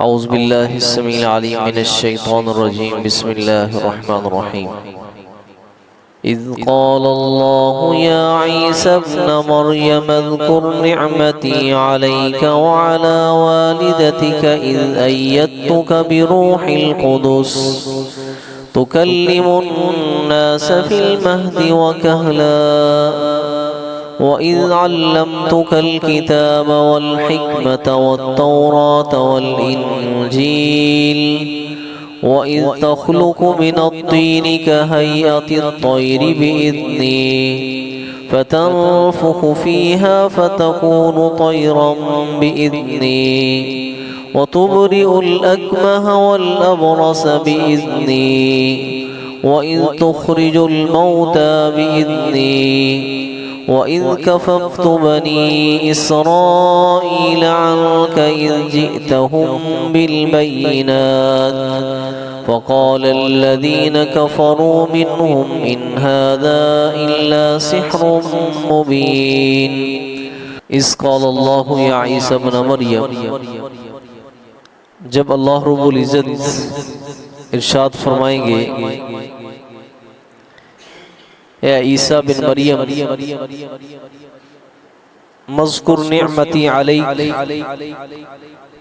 اعوذ باللہ السمیع العلیم من الشیطان الرجیم بسم اللہ الرحمن الرحیم اذ قال اللہ یا عیسی ابن مریم اذکر نعمتی علیک وعلی والدتک اذ ایدتک بروح القدس تکلم الناس فی المہد وکہلا وَإِذْ عَلَّمْتُكَ الْكِتَابَ وَالْحِكْمَةَ وَالتَّوْرَاةَ وَالْإِنْجِيلَ وَإِذْ تَخْلُقُ مِنَ الطِّينِ كَهَيْئَةِ الطَّيْرِ بِإِذْنِي فَتَنفُخُ فِيهَا فَتَكُونُ طَيْرًا بِإِذْنِي وَتُبْرِئُ الْأَكْمَهَ وَالْأَبْرَصَ بِإِذْنِي وَإِذْ تُخْرِجُ الْمَوْتَى بِإِذْنِي وَإِذْ كَفَفْتُ بَنِي إِسْرَائِيلَ عَنْكَ إِذْ جِئْتَهُمْ بِالْبَيِّنَاتِ فَقَالَ الَّذِينَ كَفَرُوا مِنْهُمْ إِنْ هَذَا إِلَّا سِحْرٌ مُبِينٌ اِذْ قَالَ اللَّهُ يَا عِيسَى ابْنَ مَرْيَمَ، جب اللہ رب العزت ارشاد فرمائیں گے اے عیسیٰ بن مریم مذکر نعمتی علیک،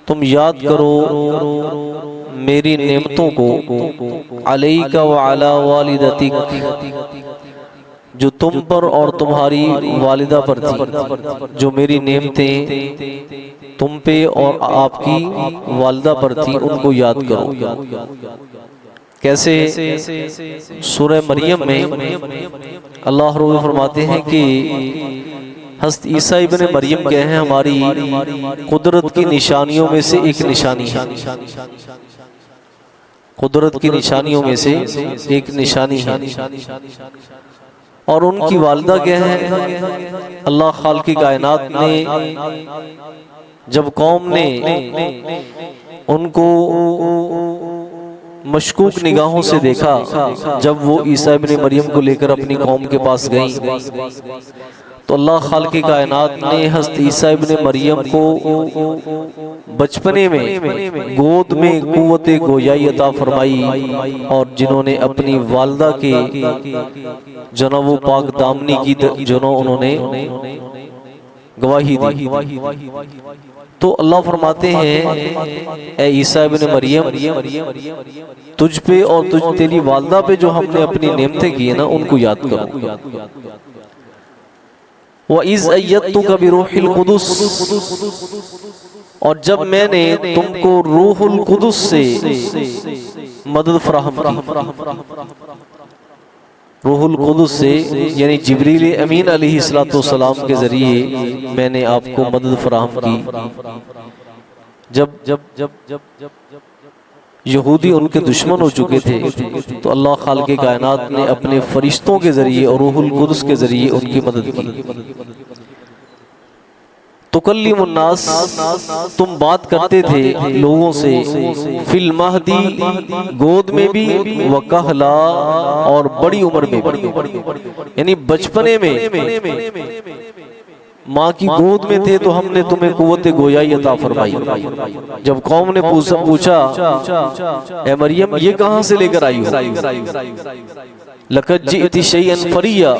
تم یاد کرو میری نعمتوں کو، علیک وعلی والدتک، جو تم پر اور تمہاری والدہ پر تھی، جو میری نعمتیں تم پہ اور آپ کی والدہ پر تھی ان کو یاد کرو۔ کیسے؟ سورہ مریم میں اللہ رب فرماتے ہیں کہ حضرت عیسیٰ ابن مریم کہے ہیں ہماری قدرت کی نشانیوں میں سے ایک نشانی ہے، قدرت کی نشانیوں میں سے ایک نشانی ہے۔ اور ان کی والدہ کہے ہیں اللہ خالق کائنات نے جب قوم نے ان کو مشکوک نگاہوں سے دیکھا، جب وہ عیسیٰ ابن مریم کو لے کر اپنی قوم کے پاس گئیں تو اللہ خالق کائنات نے حضرت عیسیٰ ابن مریم کو بچپنے میں گود میں قوت گویائی عطا فرمائی، اور جنہوں نے اپنی والدہ کے جناب و پاک دامنی کی انہوں نے گواہی دی۔ تو اللہ فرماتے ہیں اے عیسیٰ ابن مریم، تجھ پہ اور تیری والدہ پہ جو ہم نے اپنی نعمتیں کی ہیں نا ان کو یاد کرو۔ وَإِذْ أَيَّدْتُكَ بِرُوحِ الْقُدُسِ، اور جب میں نے تم کو روح القدس سے مدد فراہم کی، روح القدس سے یعنی جبریل امین علیہ السلام کے ذریعے میں نے آپ کو مدد فراہم کی۔ جب یہودی ان کے دشمن ہو چکے تھے تو اللہ خالق کائنات نے اپنے فرشتوں کے ذریعے اور روح القدس کے ذریعے ان کی مدد کی۔ تکلم الناس، تم بات کرتے تھے لوگوں سے، فی المہدی، گود میں بھی، وکہلا، اور بڑی عمر میں بھی، یعنی بچپنے میں ماں کی گود میں تھے تو ہم نے تمہیں قوت گویائی عطا فرمائی۔ جب قوم نے پوچھا اے مریم یہ کہاں سے لے کر آئی ہو؟ لَقَدْ جِئْتِ شَيْئًا فَرِيًّا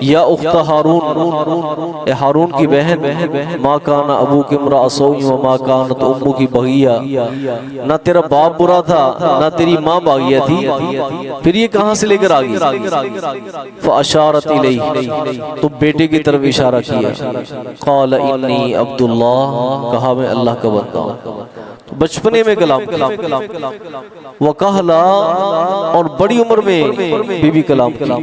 یا اخت ہارون، اے ہارون کی بہن، مَا كَانَ أَبُوكِ امْرَأَ سَوْءٍ وَمَا كَانَتْ أُمُّكِ بَغِيًّا، نہ تیرا باپ برا تھا نہ تیری ماں باغیہ تھی، پھر یہ کہاں سے لے کر آگئی؟ فَأَشَارَتْ إِلَيْهِ، تو بیٹے کی طرف اشارہ کیا۔ قَالَ إِنِّي عَبْدُ اللَّهِ، کہا میں اللہ کا بندہ ہوں۔ بچپنے میں کلام کیا، وکہلا، اور بڑی عمر میں بھی کلام کیا۔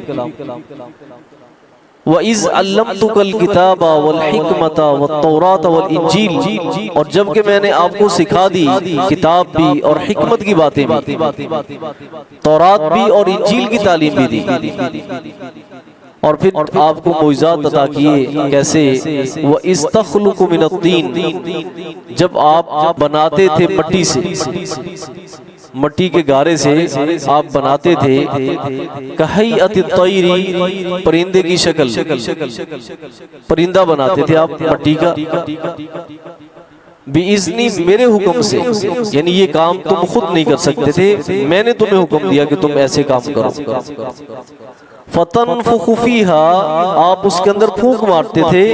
وَإِذْ عَلَّمْتُكَ الْكِتَابَ وَالْحِكْمَةَ وَالتَّوْرَاةَ وَالْإِنْجِيلَ، اور جب کہ میں نے آپ کو سکھا دی کتاب بھی اور حکمت کی باتیں بھی، تورات بھی اور انجیل کی تعلیم بھی دی، اور پھر آپ کو معجزات عطا کیے۔ کیسے؟ وَإِذْ تَخْلُقُ مِنَ الطِّينِ، جب آپ بناتے تھے مٹی سے، مٹی کے گارے سے آپ بناتے تھے، کہیئۃ الطیر، پرندے کی شکل، پرندہ بناتے تھے آپ مٹی کا، بِإِذْنِی میرے حکم سے، یعنی یہ کام تم خود نہیں کر سکتے تھے، میں نے تمہیں حکم دیا کہ تم ایسے کام کرو۔ فَتَنْفُخُ فِيهَا آپ اس کے اندر پھونک مارتے تھے،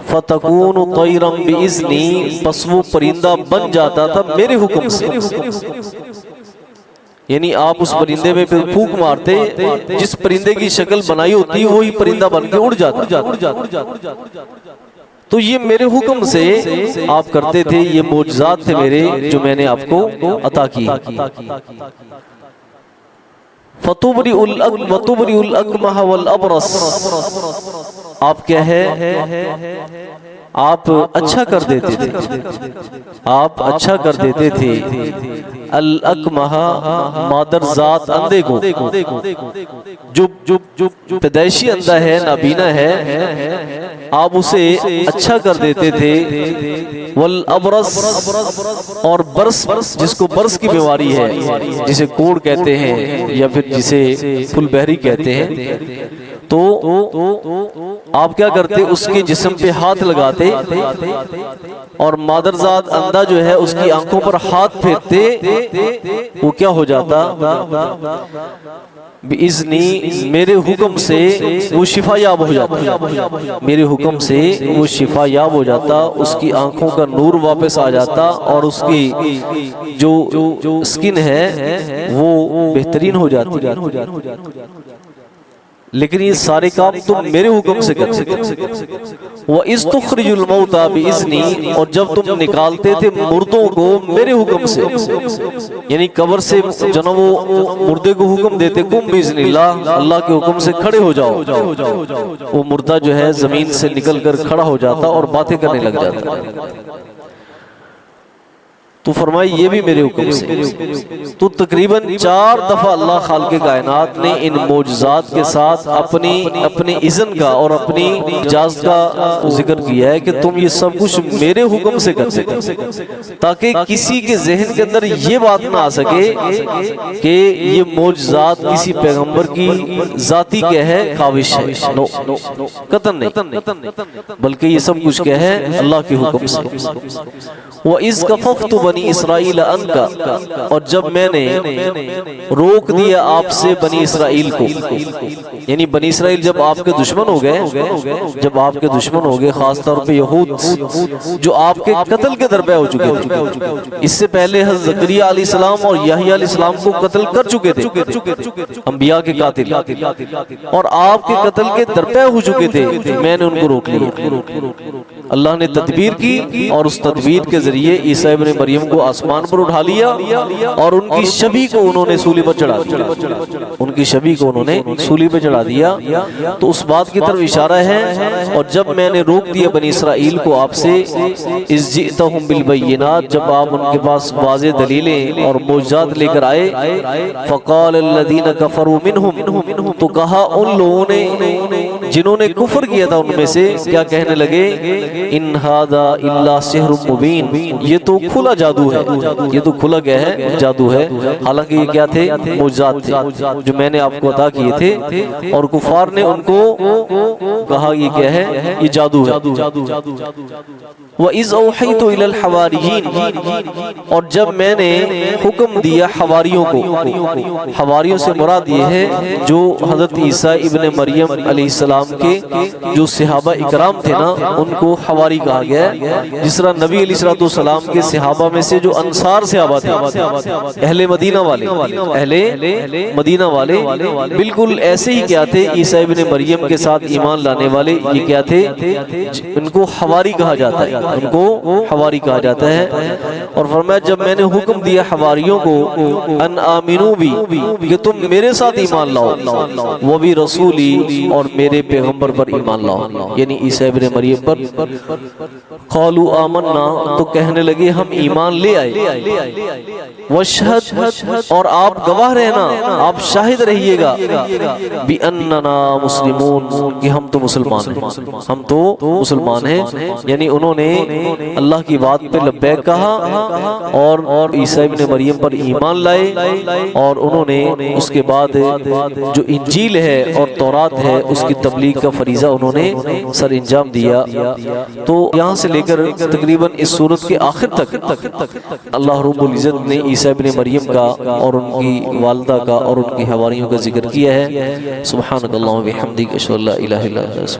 فَتَكُونُ طَيْرًا بِإِذْنِی پس وہ پرندہ بن جاتا تھا میرے حکم سے۔ یعنی آپ اس پرندے میں پھر پھونک مارتے، جس پرندے کی شکل بنائی ہوتی وہی پرندہ بن کے اڑ جاتا۔ تو یہ میرے حکم سے آپ کرتے تھے، یہ معجزات تھے میرے جو میں نے آپ کو عطا کی۔ وَتُبْرِئُ الْأَكْمَحَ وَالْأَبْرَصَ آپ کیا ہے، آپ اچھا کر دیتے تھے، آپ اچھا کر دیتے تھے الاکمہ مادر ذات اندھے کو، جو پیدائشی اندھا ہے، نابینا ہے، آپ اسے اچھا کر دیتے تھے۔ والابرص اور برس، جس کو برس کی بیماری ہے، جسے کوڑ کہتے ہیں یا پھر جسے پھل بہری کہتے ہیں، تو آپ کیا کرتے، اس کے جسم پہ ہاتھ لگاتے اور مادرزاد اندھا جو ہے اس کی آنکھوں پر ہاتھ پھیرتے، وہ کیا ہو جاتا، بِإِذْنِی میرے حکم سے وہ شفا یاب ہو جاتا، میرے حکم سے وہ شفا یاب ہو جاتا، اس کی آنکھوں کا نور واپس آ جاتا اور اس کی جو اسکن ہے وہ بہترین ہو جاتی۔ لیکن یہ سارے کام تم میرے حکم سے کرتے۔ وَإِذْ تُخْرِجُ الْمَوْتَى بِإِذْنِی اور جب تم نکالتے تھے مردوں کو میرے حکم سے، یعنی قبر سے جناب وہ مردے کو حکم دیتے، قُم بِإِذْنِ اللَّهِ اللہ کے حکم سے کھڑے ہو جاؤ، وہ مردہ جو ہے زمین سے نکل کر کھڑا ہو جاتا اور باتیں کرنے لگ جاتا۔ تو فرمائی یہ بھی میرے حکم سے۔ تو تقریباً 4 دفعہ اللہ خالق کائنات نے ان معجزات کے ساتھ اپنی اذن کا اور اپنی اجازت کا ذکر کیا ہے کہ تم یہ سب کچھ میرے حکم سے کرتے تھے، تاکہ کسی کے ذہن کے اندر یہ بات نہ آ سکے کہ یہ معجزات کسی پیغمبر کی ذاتی کیا ہے کاوش ہے، قطعاً نہیں، بلکہ یہ سب کچھ کیا ہے اللہ کے حکم سے۔ وَإِذْ كَفَفْتُ بنی اسرائیل عنک اور جب میں نے روک دیا آپ سے بنی اسرائیل کو، یعنی بنی اسرائیل جب آپ کے دشمن ہو گئے، خاص طور پہ یہود جو آپ کے قتل کے درپے ہو چکے تھے، اس سے پہلے حضرت زکریا علیہ السلام اور یحییٰ علیہ السلام کو قتل کر چکے تھے انبیاء کے قاتل، اور آپ کے قتل کے درپے ہو چکے تھے، میں نے ان کو روک لیا۔ اللہ نے تدبیر کی اور اس تدبیر کے ذریعے عیسیٰ ابن مریم کو آسمان پر اٹھا لیا اور ان کی شبیہ کو انہوں نے سولی پر چڑھا دیا، ان کی شبیہ کو انہوں نے سولی پر چڑھا دیا۔ تو اس بات کی طرف اشارہ ہے، اور جب میں نے روک دیا بنی اسرائیل کو آپ سے، اذ جئتہم بالبینات جب آپ ان کے پاس واضح دلیلیں اور معجزات لے کر آئے، فقال الذین کفروا منہم تو کہا ان لوگوں نے جنہوں نے کفر کیا تھا ان میں سے، کیا کہنے لگے، ان ھذا الا سحر مبین یہ تو کھلا جادو ہے، یہ تو کھلا کیا ہے جادو ہے، حالانکہ یہ کیا تھے معجزات تھے جو میں نے آپ کو عطا کیے تھے، اور کفار نے ان کو کہا یہ کیا ہے، یہ جادو ہے۔ وَإِذْ أَوْحَيْتُ إِلَى الْحَوَارِيِّينَ اور جب میں نے حکم دیا حواریوں کو، حواریوں سے مراد یہ ہے جو حضرت عیسیٰ ابن مریم علیہ السلام کے جو صحابہ اکرام تھے نا، ان کو حواری کہا گیا ہے، جس طرح نبی علیہ السلام کے صحابہ میں سے جو انصار صحابہ تھے، اہل مدینہ والے بالکل ایسے ہی کیا تھے، عیسیٰ ابن مریم کے ساتھ ایمان لانے والے یہ کیا تھے، ان کو حواری کہا جاتا ہے، ان کو حواری کہا جاتا ہے۔ اور فرمایا جب میں نے حکم دیا حواریوں کو ان آمنو بھی کہ تم میرے ساتھ ایمان لاؤ، وہ بھی رسولی اور میرے پیغمبر پر ایمان لاؤ، یعنی عیسیٰ ابن مریم پر، قالوا آمنا تو کہنے لگے ہم ایمان لے آئے، واشہد اور آپ گواہ رہنا، آپ شاہد رہیے گا، بِأَنَّنَا مُسْلِمُونَ کہ ہم تو مسلمان ہیں، ہم تو مسلمان ہیں، یعنی انہوں نے اللہ کی بات پہ لبیک کہا اور عیسیٰ ابن مریم پر ایمان لائے، اور انہوں نے اس کے بعد جو انجیل ہے اور تورات ہے اس کی تبلیغ کا فریضہ انہوں نے سر انجام دیا۔ تو یہاں سے لے کر تقریباً اس سورت کے آخر تک اللہ رب العزت نے عیسیٰ ابن مریم کا اور ان کی والدہ کا اور ان کی حواریوں کا ذکر کیا ہے۔ سبحانک اللہم و بحمدک، اشہد ان لا الہ الا انت۔